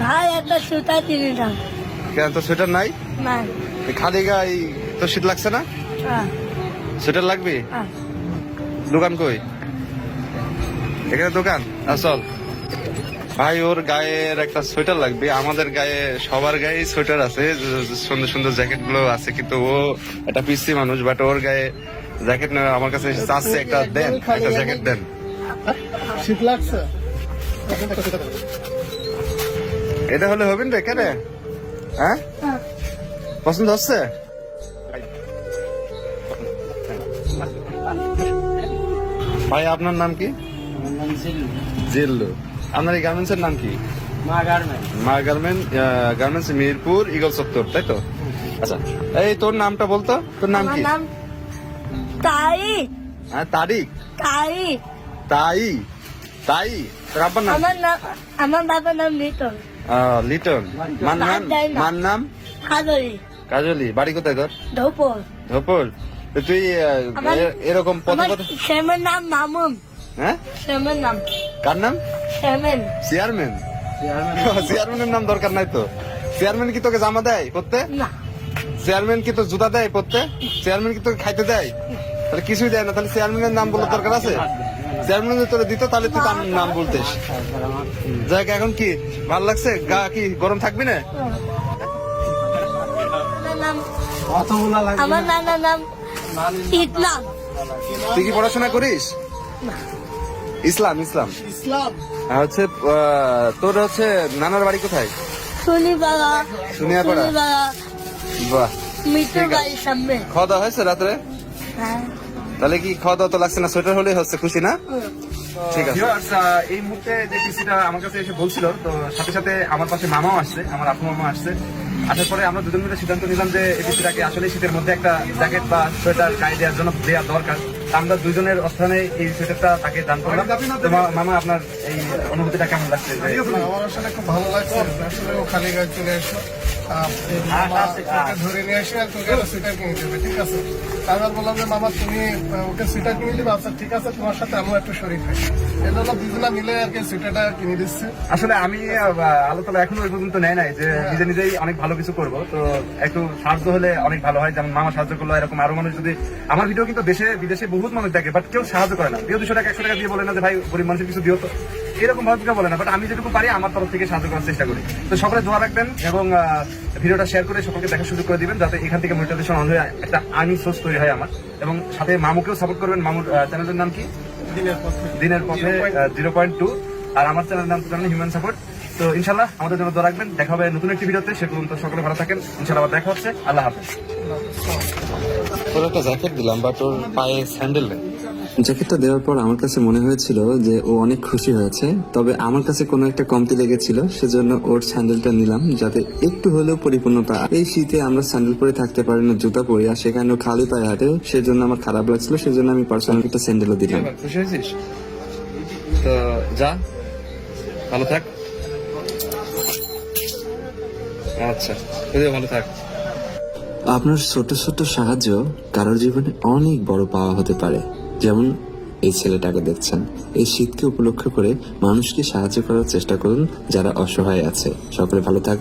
ভাই একটা সুতা কিনে দাও। কেন তো সোয়েটার নাই? না। খালি গায়ে তো শীত লাগছে না? হ্যাঁ, সোয়েটার লাগবে? হ্যাঁ। দোকান কই? এখানে দোকান? চল ভাই, ওর গায়ের একটা সোয়েটার লাগবে। আমাদের গায়ে সবার গায়ে সোয়েটার আছে, সুন্দর সুন্দর জ্যাকেট গুলো আছে, কিন্তু ও একটা পিসি মানুষ, বাট ওর গায়ে জ্যাকেট নেই। আমার কাছে চাচ্ছে একটা দেন, একটা জ্যাকেট দেন। শীত লাগছে। এটা হলে হবেন রে? কেন? হ্যাঁ, পছন্দ হচ্ছে? ভাই আপনার নাম কি? জিল্লু। আপনার এই গার্মেন্টস এর নাম কি? মা গার্মেন্টস, মিরপুর ইগল চত্বর, তাই তো? আচ্ছা, এই তোর নামটা বলতো, তোর নাম আমার কি? নাম তারিক। হ্যাঁ, তারিক। তারিক। তাই তাই তোর আব্বার নাম? আমার বাবার নাম লিটন। লিটন। মার নাম কাজলি। কাজলি। বাড়ি কোথায় তোর? ধোপর। ধোপর। তো তুই এরকম আমার শ্যামের নাম মামুন। হ্যাঁ, শ্যামের নাম। কার নাম? শ্যামেন। চেয়ারম্যান। চেয়ারম্যানের নাম দরকার নাই তো। চেয়ারম্যান কি তোকে জামা দেয় পরতে? না। চেয়ারম্যান কি তোর জুতা দেয় পরতে? চেয়ারম্যান কি তোকে খাইতে দেয়? তাহলে কিছুই দেয় না, তাহলে চেয়ারম্যানের নাম বলার দরকার আছে? চেয়ারম্যান যদি তোরা দিত তাহলে তুই তার নাম বলতিস। যাক, এখন কি ভালো লাগছে? গা কি গরম থাকবি না? আমার নানার নাম ইসলাম। তুই কি পড়াশোনা করিস? ইসলাম। ইসলাম ইসলাম। হচ্ছে তোর হচ্ছে নানার বাড়ি কোথায়? শনিবারা। শুনিয়াপাড়া। বাহ, মিঠু বাড়ির সামনে। খাওয়া দাওয়া হয়েছে রাত্রে? হ্যাঁ। তাহলে কি খাওয়া দাওয়া তো লাগছে না? সোয়েটার হলেই হচ্ছে, খুশি না? হুম। ঠিক আছে। এই মুহূর্তে যে পিসিটা আমার কাছে এসে বলছিল, তো সাথে সাথে আমার পাশে মামাও আসছে, আমার আপু মামা আসছে। আসার পরে আমরা দুজন মিলে সিদ্ধান্ত নিলাম যে এই পিসিটাকে আসলে শীতের মধ্যে একটা জ্যাকেট বা সোয়েটার গায়ে দেওয়ার জন্য দেওয়া দরকার। আমরা দুজনের অস্থানে এই সোয়েটারটা তাকে দান করলাম। তো মামা, আপনার এই অনুভূতিটা কেমন লাগছে? আমার আসলে খুব ভালো লাগছে। আসলে ও খালি গায়ে চলে এসো, ধরে নিয়ে আসে আর তোকে একটা সুইটার কিনে দেবে, ঠিক আছে? তারপর বললাম যে মামা তুমি ওকে সুইটার কিনে দিবে। আচ্ছা ঠিক আছে, তোমার সাথে আমিও একটু শরীর খাই। এজন্য দুজনা মিলে আর কি সুইটারটা কিনে দিচ্ছে। আসলে আমি আলোচনা এখনো ওই পর্যন্ত নেয় নাই যে নিজে নিজেই অনেক ভালো কিছু করবো, তো একটু সাহায্য হলে অনেক ভালো হয়। যেমন মামা সাহায্য করলো, এরকম আরো মানুষ যদি, আমার ভিডিও কিন্তু দেশে বিদেশে বহুত মানুষ দেখে, বাট কেউ সাহায্য করে না। 200 টাকা 100 টাকা দিয়ে বলে না যে ভাই গরিব মানুষের কিছু দিও, তো এরকম ভাবে কেউ বলে না। বাট আমি যেটুকু পারি আমার তরফ থেকে সাহায্য করার চেষ্টা করি। তো সকলে দোয়া রাখবেন এবং ভিডিওটা শেয়ার করে সকলকে দেখার সুযোগ করে দিবেন, যাতে এখান থেকে মনিটাইজেশন অন হয়ে একটা আর্নিং সোর্স তৈরি হয় আমার। এবং সাথে মামুকেও সাপোর্ট করবেন। মামুর চ্যানেলের নাম কি? দিনের পথে 0.2। আর আমার চ্যানেলের নাম তো জানেন, হিউম্যান সাপোর্ট। তো ইনশাল্লাহ আমাদের জন্য দোয়া রাখবেন। দেখা হবে নতুন একটি ভিডিওতে। সে পর্যন্ত সকলে ভালো থাকেন। ইনশাল্লাহ আবার দেখা হচ্ছে। আল্লাহ হাফেজ। তোর একটা জ্যাকেট দিলাম, বাট ওর পায়ে স্যান্ডেল নেই। জ্যাকেটটা দেওয়ার পর আমার কাছে মনে হয়েছিল যে ও অনেক খুশি হয়েছে, তবে আমার কাছে কোনো একটা কমতি লেগেছিল, সেজন্য ওর স্যান্ডেলটা নিলাম যাতে একটু হলেও পরিপূর্ণতা। এই শীতে আমরা স্যান্ডেল পরে থাকতে পারি না, জুতা পরে, আর সেখানে ও খালি পায়ে হাঁটে, সেজন্য আমার খারাপ লাগছিল, সেজন্য আমি পার্সোনাল একটা স্যান্ডেলও দিলাম। খুশি হয়েছিস? তো যা, ভালো থাক। আচ্ছা, তুইও ভালো থাক। আপনার ছোট ছোট সাহায্য কারোর জীবনে অনেক বড় পাওয়া হতে পারে। যেমন এই ছেলেটাকে দেখছেন। এই শীতকে উপলক্ষ করে মানুষকে সাহায্য করার চেষ্টা করুন যারা অসহায় আছে। সকলে ভালো থাক।